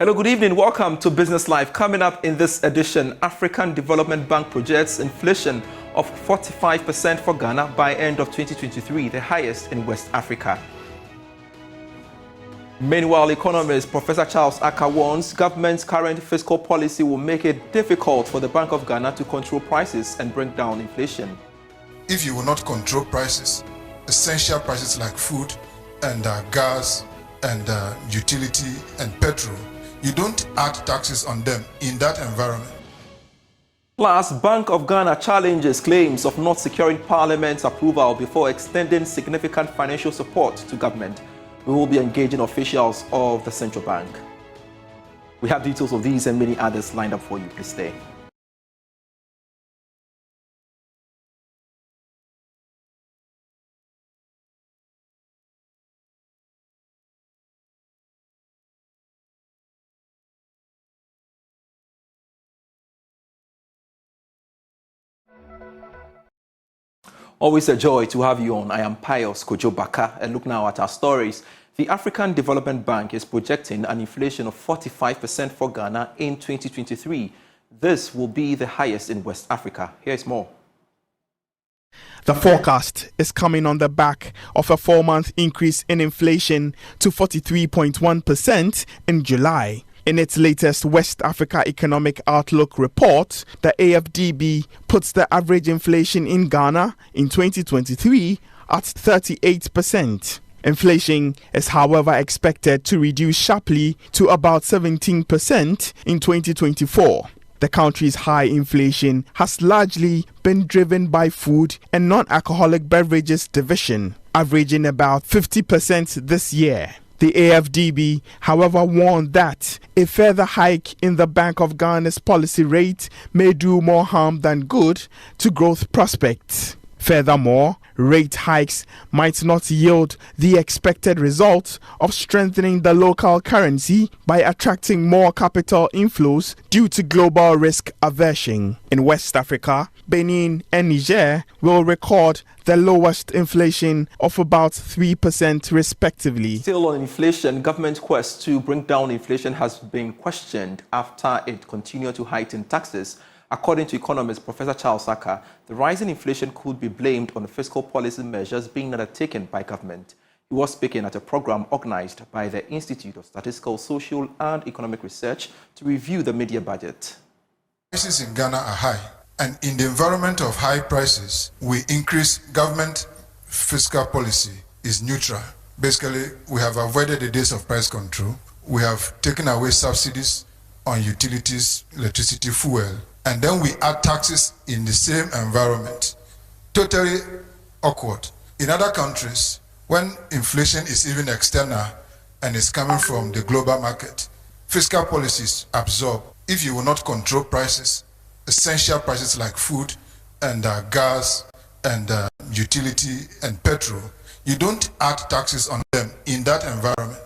Hello, good evening. Welcome to Business Live. Coming up in this edition, African Development Bank projects inflation of 45% for Ghana by end of 2023, the highest in West Africa. Meanwhile, economist Professor Charles Aka warns government's current fiscal policy will make it difficult for the Bank of Ghana to control prices and bring down inflation. If you will not control prices, essential prices like food and gas and utility and petrol, you don't add taxes on them in that environment. Plus, Bank of Ghana challenges claims of not securing Parliament's approval before extending significant financial support to government. We will be engaging officials of the central bank. We have details of these and many others lined up for you. Please stay. Always a joy to have you on. I am Pius Kojo Baka, and look now at our stories. The African Development Bank is projecting an inflation of 45% for Ghana in 2023. This will be the highest in West Africa. Here's more. The forecast is coming on the back of a 4-month increase in inflation to 43.1% in July. In its latest West Africa Economic Outlook report, the AFDB puts the average inflation in Ghana in 2023 at 38%. Inflation is, however, expected to reduce sharply to about 17% in 2024. The country's high inflation has largely been driven by food and non-alcoholic beverages division, averaging about 50% this year. The AFDB, however, warned that a further hike in the Bank of Ghana's policy rate may do more harm than good to growth prospects. Furthermore, rate hikes might not yield the expected result of strengthening the local currency by attracting more capital inflows due to global risk aversion. In West Africa, Benin and Niger will record the lowest inflation of about 3% respectively. Still on inflation, government quest to bring down inflation has been questioned after it continued to heighten taxes. According to economist Professor Charles Aka, the rising inflation could be blamed on the fiscal policy measures being undertaken by government. He was speaking at a program organized by the Institute of Statistical, Social and Economic Research to review the media budget. Prices in Ghana are high, and in the environment of high prices, we increase government fiscal policy is neutral. Basically, we have avoided the days of price control. We have taken away subsidies on utilities, electricity, fuel, and then we add taxes in the same environment. Totally awkward. In other countries, when inflation is even external and is coming from the global market, fiscal policies absorb. If you will not control prices, essential prices like food and gas and utility and petrol, you don't add taxes on them in that environment.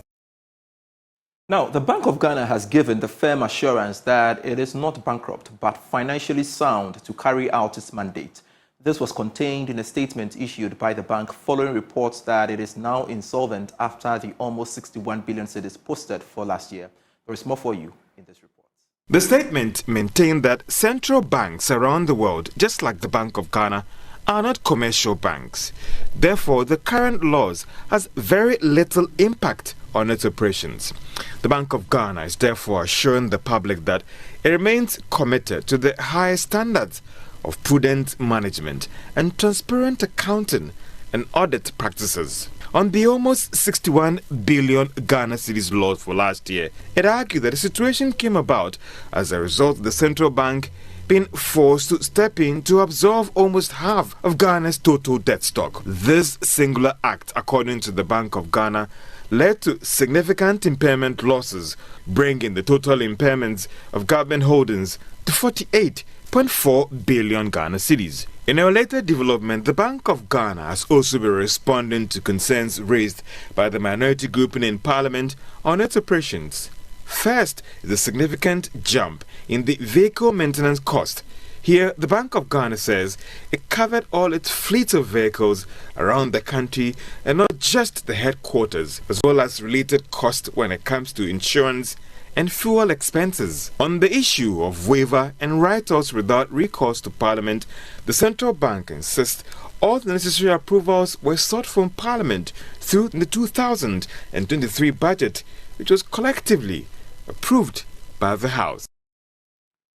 Now, the Bank of Ghana has given the firm assurance that it is not bankrupt but financially sound to carry out its mandate. This was contained in a statement issued by the bank following reports that it is now insolvent after the almost 61 billion cedis posted for last year. There is more for you in this report. The statement maintained that central banks around the world, just like the Bank of Ghana, are not commercial banks. Therefore, the current laws has very little impact on its operations. The Bank of Ghana is therefore assuring the public that it remains committed to the highest standards of prudent management and transparent accounting and audit practices. On the almost 61 billion Ghana cedis loss for last year, it argued that the situation came about as a result of the central bank being forced to step in to absorb almost half of Ghana's total debt stock. This singular act, according to the Bank of Ghana, led to significant impairment losses, bringing the total impairments of government holdings to 48.4 billion Ghana cedis. In a related development, the Bank of Ghana has also been responding to concerns raised by the minority grouping in Parliament on its operations. First is a significant jump in the vehicle maintenance cost. Here, the Bank of Ghana says it covered all its fleet of vehicles around the country and not just the headquarters, as well as related costs when it comes to insurance and fuel expenses. On the issue of waiver and write-offs without recourse to Parliament, the Central Bank insists all the necessary approvals were sought from Parliament through the 2023 budget, which was collectively approved by the House.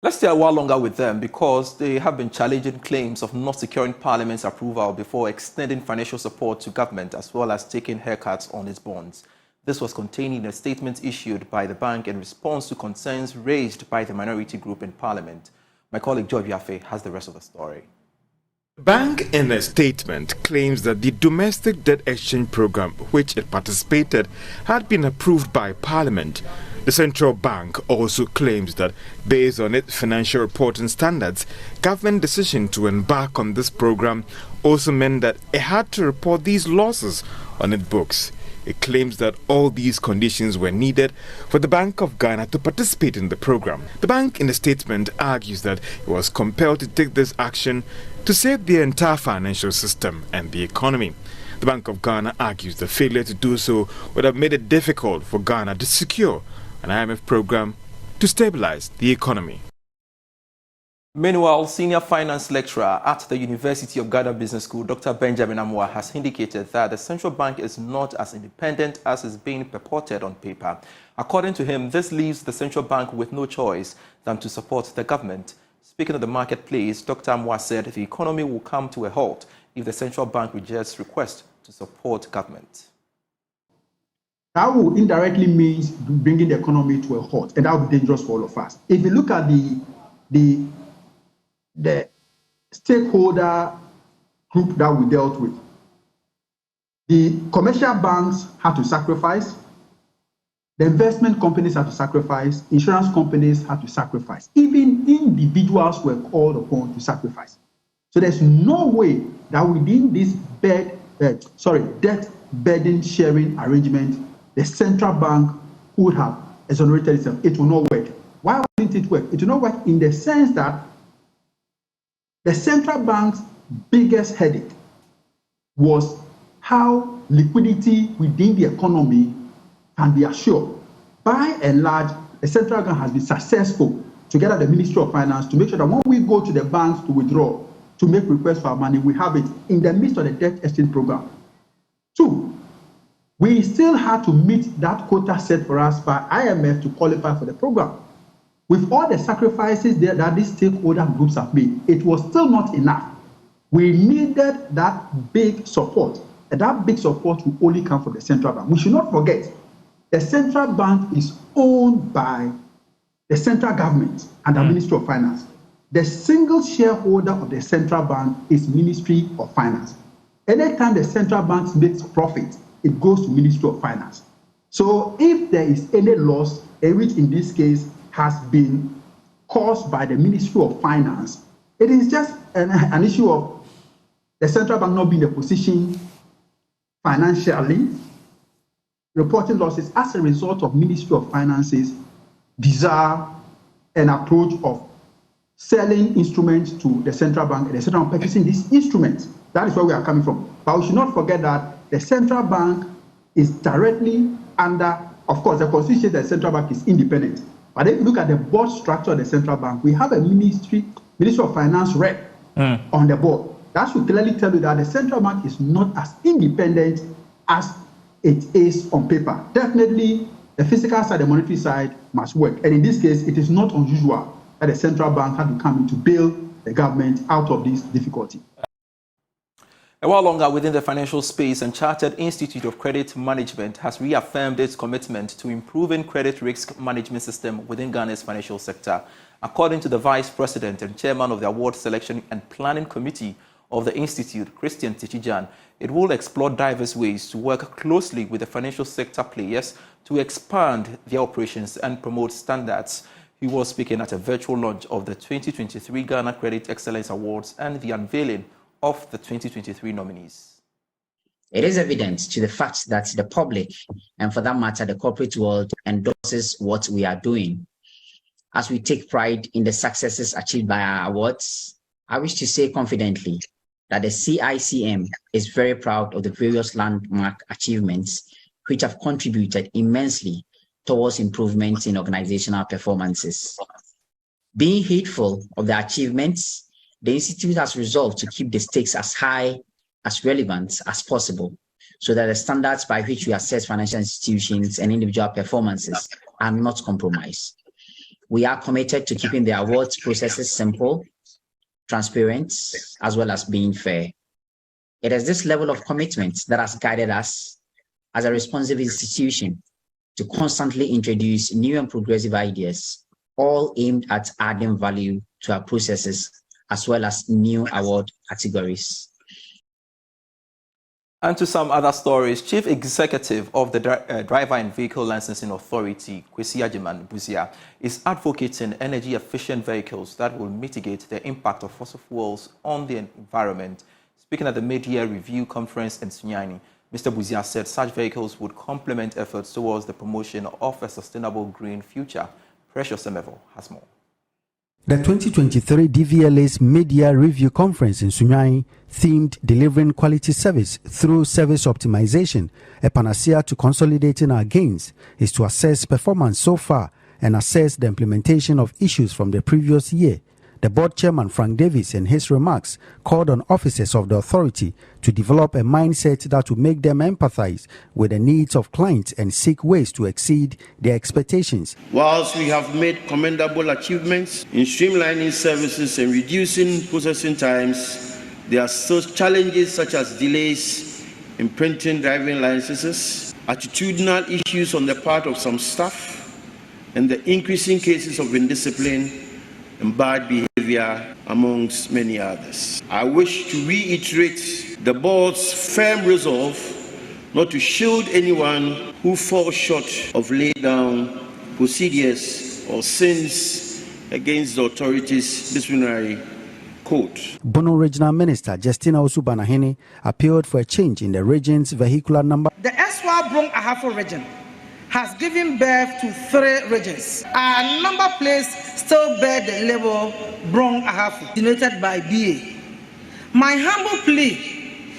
Let's stay a while longer with them because they have been challenging claims of not securing Parliament's approval before extending financial support to government as well as taking haircuts on its bonds. This was contained in a statement issued by the bank in response to concerns raised by the minority group in Parliament. My colleague George Yafe has the rest of the story. The bank in a statement claims that the domestic debt exchange program, which it participated, had been approved by Parliament. The central bank also claims that, based on its financial reporting standards, government decision to embark on this program also meant that it had to report these losses on its books. It claims that all these conditions were needed for the Bank of Ghana to participate in the program. The bank in a statement argues that it was compelled to take this action to save the entire financial system and the economy. The Bank of Ghana argues the failure to do so would have made it difficult for Ghana to secure an IMF program to stabilize the economy. Meanwhile, senior finance lecturer at the University of Ghana Business School, Dr. Benjamin Amwa, has indicated that the central bank is not as independent as is being purported on paper. According to him, this leaves the central bank with no choice than to support the government. Speaking of the marketplace, Dr. Amwa said the economy will come to a halt if the central bank rejects requests to support government. That will indirectly mean bringing the economy to a halt, and that will be dangerous for all of us. If you look at the stakeholder group that we dealt with, the commercial banks had to sacrifice, the investment companies had to sacrifice, insurance companies had to sacrifice, even individuals were called upon to sacrifice. So there's no way that within this debt burden sharing arrangement, the central bank would have exonerated itself. It will not work. Why wouldn't it work? It will not work in the sense that the central bank's biggest headache was how liquidity within the economy can be assured. By and large, the central bank has been successful, together with the Ministry of Finance, to make sure that when we go to the banks to withdraw, to make requests for our money, we have it in the midst of the debt exchange program. Two, we still had to meet that quota set for us by IMF to qualify for the program. With all the sacrifices that these stakeholder groups have made, it was still not enough. We needed that big support, and that big support will only come from the central bank. We should not forget, the central bank is owned by the central government and the Ministry of Finance. The single shareholder of the central bank is Ministry of Finance. Anytime the central bank makes profit, it goes to Ministry of Finance. So if there is any loss, which in this case has been caused by the Ministry of Finance, it is just an issue of the central bank not being in a position financially, reporting losses as a result of Ministry of Finance's desire and approach of selling instruments to the central bank and the central bank purchasing these instruments. That is where we are coming from. But we should not forget that the central bank is directly under, of course, the constitution that the central bank is independent. But if you look at the board structure of the central bank, we have a Ministry of Finance rep on the board. That should clearly tell you that the central bank is not as independent as it is on paper. Definitely, the physical side, the monetary side must work. And in this case, it is not unusual that the central bank had to come in to bail the government out of this difficulty. A while longer within the financial space, and Chartered Institute of Credit Management has reaffirmed its commitment to improving credit risk management system within Ghana's financial sector. According to the Vice President and Chairman of the Award Selection and Planning Committee of the Institute, Christian Tichijan, it will explore diverse ways to work closely with the financial sector players to expand their operations and promote standards. He was speaking at a virtual launch of the 2023 Ghana Credit Excellence Awards and the unveiling of the 2023 nominees. It is evident to the fact that the public, and for that matter, the corporate world, endorses what we are doing. As we take pride in the successes achieved by our awards, I wish to say confidently that the CICM is very proud of the various landmark achievements which have contributed immensely towards improvements in organizational performances. Being heedful of the achievements, the Institute has resolved to keep the stakes as high, as relevant as possible, so that the standards by which we assess financial institutions and individual performances are not compromised. We are committed to keeping the awards processes simple, transparent, as well as being fair. It is this level of commitment that has guided us as a responsive institution to constantly introduce new and progressive ideas, all aimed at adding value to our processes, as well as new award categories. And to some other stories, Chief Executive of the Driver and Vehicle Licensing Authority, Kwesi Agyeman-Busia, is advocating energy-efficient vehicles that will mitigate the impact of fossil fuels on the environment. Speaking at the mid-year review conference in Sunyani, Mr. Busia said such vehicles would complement efforts towards the promotion of a sustainable green future. Precious Semevo has more. The 2023 DVLA's mid-year review conference in Sunyani themed delivering quality service through service optimization, a panacea to consolidating our gains, is to assess performance so far and assess the implementation of issues from the previous year. The board chairman, Frank Davis, in his remarks, called on officers of the authority to develop a mindset that will make them empathize with the needs of clients and seek ways to exceed their expectations. Whilst we have made commendable achievements in streamlining services and reducing processing times, there are still challenges such as delays in printing driving licenses, attitudinal issues on the part of some staff, and the increasing cases of indiscipline and bad behavior, amongst many others. I wish to reiterate the board's firm resolve not to shield anyone who falls short of laid down procedures or sins against the authority's disciplinary code. Bono Regional Minister Justina Osubanahene appealed for a change in the region's vehicular number. The Eswa Brong Ahafo region has given birth to 3 regions. Our number plates still bear the label Brong Ahafo, denoted by BA. My humble plea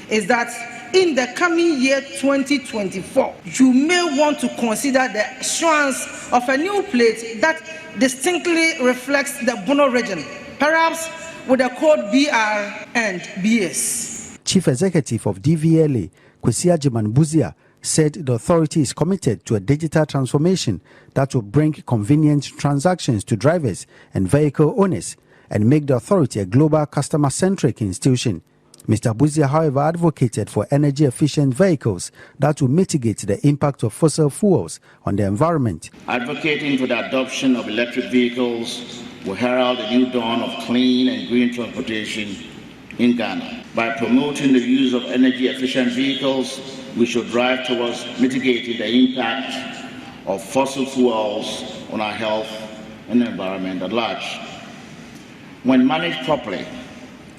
is that in the coming year 2024, you may want to consider the issuance of a new plate that distinctly reflects the Bono region, perhaps with the code BR and BS. Chief Executive of DVLA, Kwesi Agyeman-Busia, said the authority is committed to a digital transformation that will bring convenient transactions to drivers and vehicle owners and make the authority a global customer-centric institution. Mr. Busia, however, advocated for energy-efficient vehicles that will mitigate the impact of fossil fuels on the environment. Advocating for the adoption of electric vehicles will herald a new dawn of clean and green transportation in Ghana. By promoting the use of energy-efficient vehicles, we should drive towards mitigating the impact of fossil fuels on our health and the environment at large. When managed properly,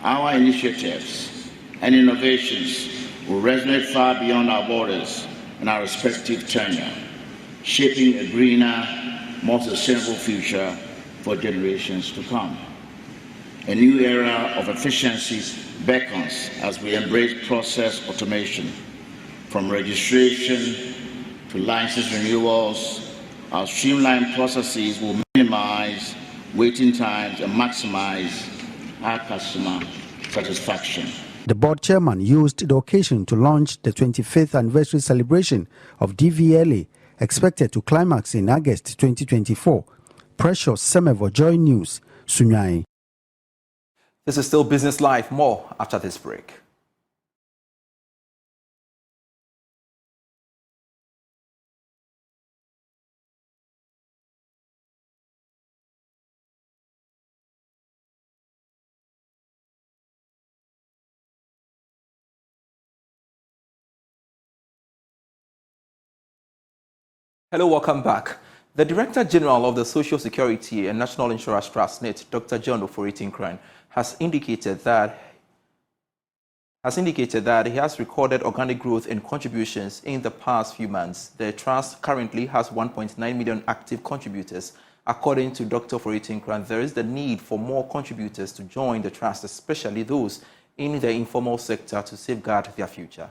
our initiatives and innovations will resonate far beyond our borders and our respective tenure, shaping a greener, more sustainable future for generations to come. A new era of efficiency beckons as we embrace process automation. From registration to license renewals, our streamlined processes will minimize waiting times and maximize our customer satisfaction. The board chairman used the occasion to launch the 25th anniversary celebration of DVLA, expected to climax in August 2024. Precious Semevo, Joy News, Sunyani. This is still Business Live. More after this break. Hello, welcome back. The Director General of the Social Security and National Insurance Trust, NIT, Dr. John Ofori-Tinkrang, has indicated that he has recorded organic growth in contributions in the past few months. The trust currently has 1.9 million active contributors. According to Dr. Ofori-Tinkrang, there is the need for more contributors to join the trust, especially those in the informal sector, to safeguard their future.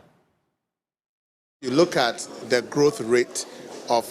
You look at the growth rate of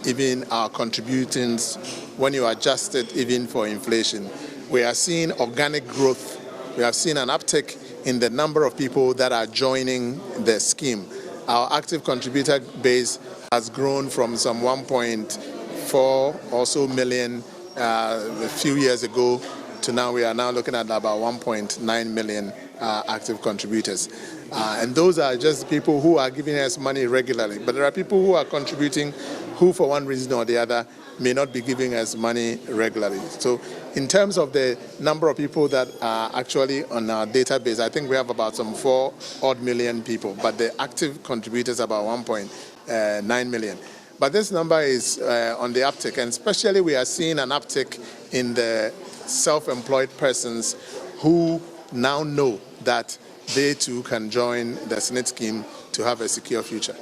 even our contributings when you adjust it even for inflation. We are seeing organic growth. We have seen an uptick in the number of people that are joining the scheme. Our active contributor base has grown from some 1.4 or so million a few years ago to now we are now looking at about 1.9 million active contributors. And those are just people who are giving us money regularly. But there are people who are contributing who, for one reason or the other, may not be giving us money regularly. So in terms of the number of people that are actually on our database, I think we have about some 4 odd million people, but the active contributors are about 1.9 million. But this number is on the uptick, and especially we are seeing an uptick in the self-employed persons who now know that they too can join the SNIT scheme to have a secure future.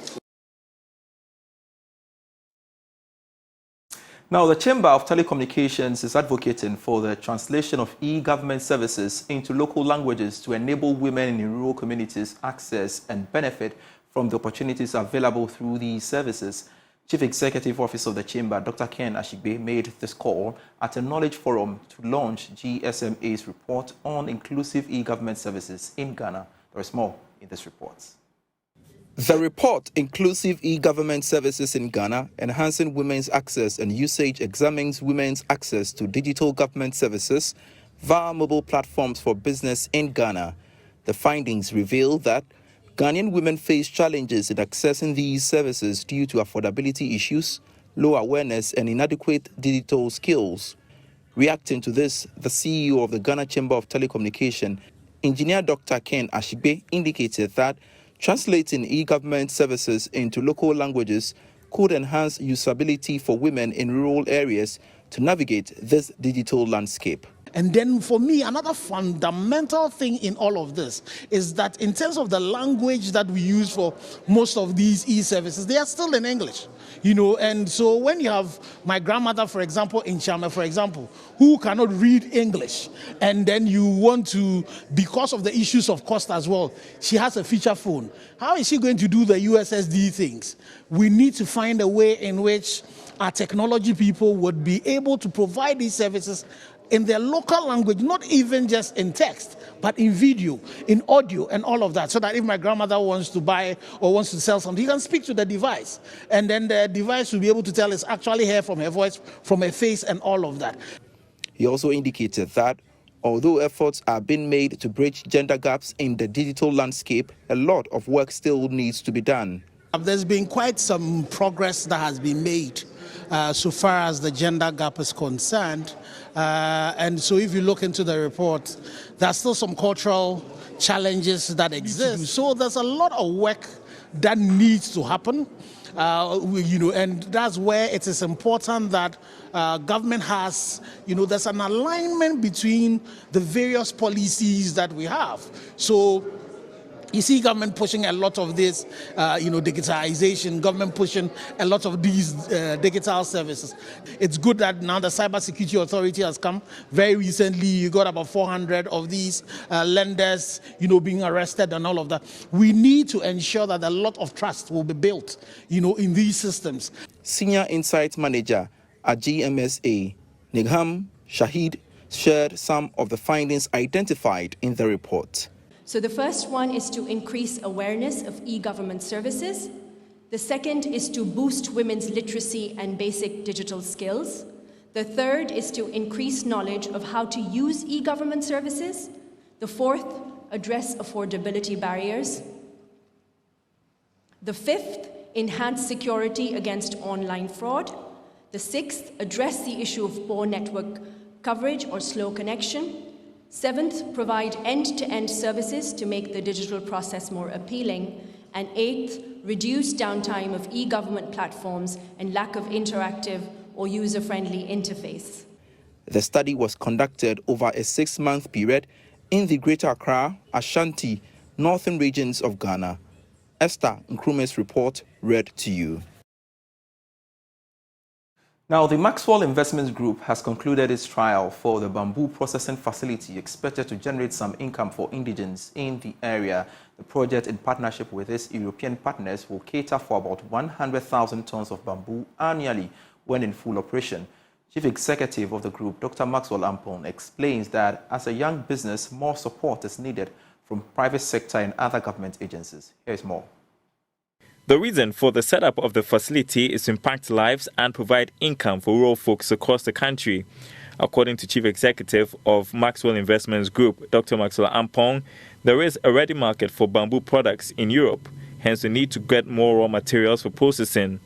Now, the Chamber of Telecommunications is advocating for the translation of e-government services into local languages to enable women in rural communities access and benefit from the opportunities available through these services. Chief Executive Officer of the Chamber, Dr. Ken Ashigbe, made this call at a knowledge forum to launch GSMA's report on inclusive e-government services in Ghana. There is more in this report. The report, Inclusive E-Government Services in Ghana, Enhancing Women's Access and Usage, examines women's access to digital government services via mobile platforms for business in Ghana. The findings reveal that Ghanaian women face challenges in accessing these services due to affordability issues, low awareness, and inadequate digital skills. Reacting to this, the CEO of the Ghana Chamber of Telecommunication, Engineer Dr. Ken Ashigbe, indicated that translating e-government services into local languages could enhance usability for women in rural areas to navigate this digital landscape. And then for me, another fundamental thing in all of this is that in terms of the language that we use for most of these e-services, they are still in English, and so when you have my grandmother, for example, in Chama, for example, who cannot read English, and then you want to, because of the issues of cost as well, she has a feature phone. How is she going to do the USSD things? We need to find a way in which our technology people would be able to provide these services in their local language, not even just in text, but in video, in audio, and all of that, so that if my grandmother wants to buy or wants to sell something, he can speak to the device, and then the device will be able to tell it's actually her from her voice, from her face, and all of that. He also indicated that although efforts are being made to bridge gender gaps in the digital landscape, a lot of work still needs to be done. There's been quite some progress that has been made so far as the gender gap is concerned. And so if you look into the report, there are still some cultural challenges that exist. So there's a lot of work that needs to happen, and that's where it is important that government has, there's an alignment between the various policies that we have. So you see government pushing a lot of this, digitization, government pushing a lot of these digital services. It's good that now the Cybersecurity Authority has come. Very recently, you got about 400 of these lenders, being arrested and all of that. We need to ensure that a lot of trust will be built, in these systems. Senior Insight Manager at GMSA, Nigham Shahid, shared some of the findings identified in the report. So the first one is to increase awareness of e-government services. The second is to boost women's literacy and basic digital skills. The third is to increase knowledge of how to use e-government services. The fourth, address affordability barriers. The fifth, enhance security against online fraud. The sixth, address the issue of poor network coverage or slow connection. Seventh, provide end-to-end services to make the digital process more appealing. And eighth, reduce downtime of e-government platforms and lack of interactive or user-friendly interface. The study was conducted over a 6-month period in the Greater Accra, Ashanti, northern regions of Ghana. Esther Nkrume's report read to you. Now, the Maxwell Investments Group has concluded its trial for the bamboo processing facility expected to generate some income for indigents in the area. The project, in partnership with its European partners, will cater for about 100,000 tons of bamboo annually when in full operation. Chief Executive of the group, Dr. Maxwell Ampon, explains that as a young business, more support is needed from private sector and other government agencies. Here's more. The reason for the setup of the facility is to impact lives and provide income for rural folks across the country. According to Chief Executive of Maxwell Investments Group, Dr. Maxwell Ampon, there is a ready market for bamboo products in Europe, hence the need to get more raw materials for processing.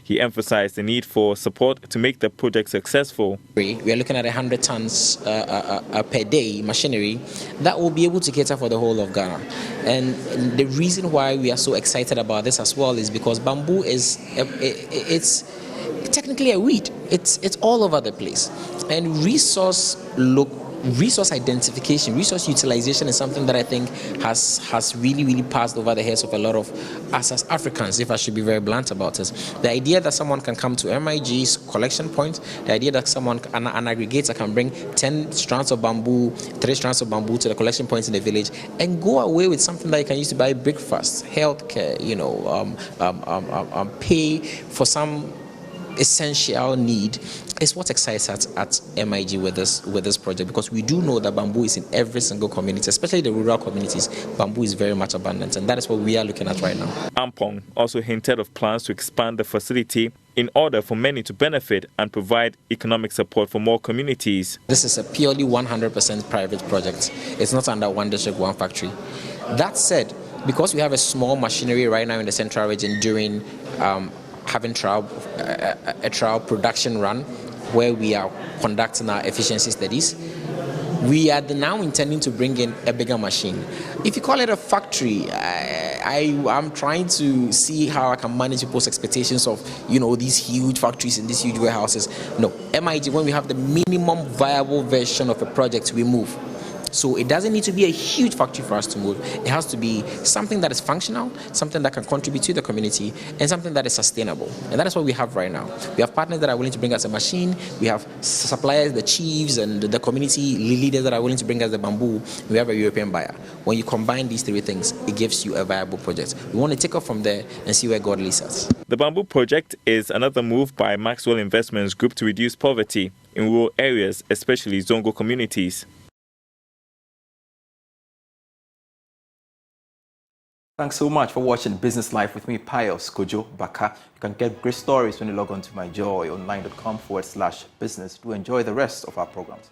He emphasized the need for support to make the project successful. We are looking at 100 tons per day machinery that will be able to cater for the whole of Ghana. And the reason why we are so excited about this as well is because bamboo is it's technically a weed. It's all over the place. And resource identification, resource utilization is something that I think has really passed over the heads of a lot of us as Africans, if I should be very blunt about it. The idea that someone can come to MIG's collection point, the idea that someone, an aggregator can bring 10 strands of bamboo, 3 strands of bamboo to the collection points in the village and go away with something that you can use to buy breakfast, healthcare, pay for some essential need is what excites us at MIG with this project, because we do know that bamboo is in every single community, especially the rural communities. Bamboo is very much abundant, and that is what we are looking at right now. Ampong also hinted of plans to expand the facility in order for many to benefit and provide economic support for more communities. This is a purely 100% private project. It's not under one district, one factory. That said, because we have a small machinery right now in the central region during having a trial production run where we are conducting our efficiency studies, we are now intending to bring in a bigger machine. If you call it a factory, I'm trying to see how I can manage people's expectations of, these huge factories and these huge warehouses. No, MIG, when we have the minimum viable version of a project, we move. So it doesn't need to be a huge factory for us to move. It has to be something that is functional, something that can contribute to the community, and something that is sustainable. And that is what we have right now. We have partners that are willing to bring us a machine. We have suppliers, the chiefs, and the community leaders that are willing to bring us the bamboo. We have a European buyer. When you combine these 3 things, it gives you a viable project. We want to take off from there and see where God leads us. The bamboo project is another move by Maxwell Investments Group to reduce poverty in rural areas, especially Zongo communities. Thanks so much for watching Business Life with me, Pius Kojo Baka. You can get great stories when you log on to myjoyonline.com/business. Do enjoy the rest of our programs.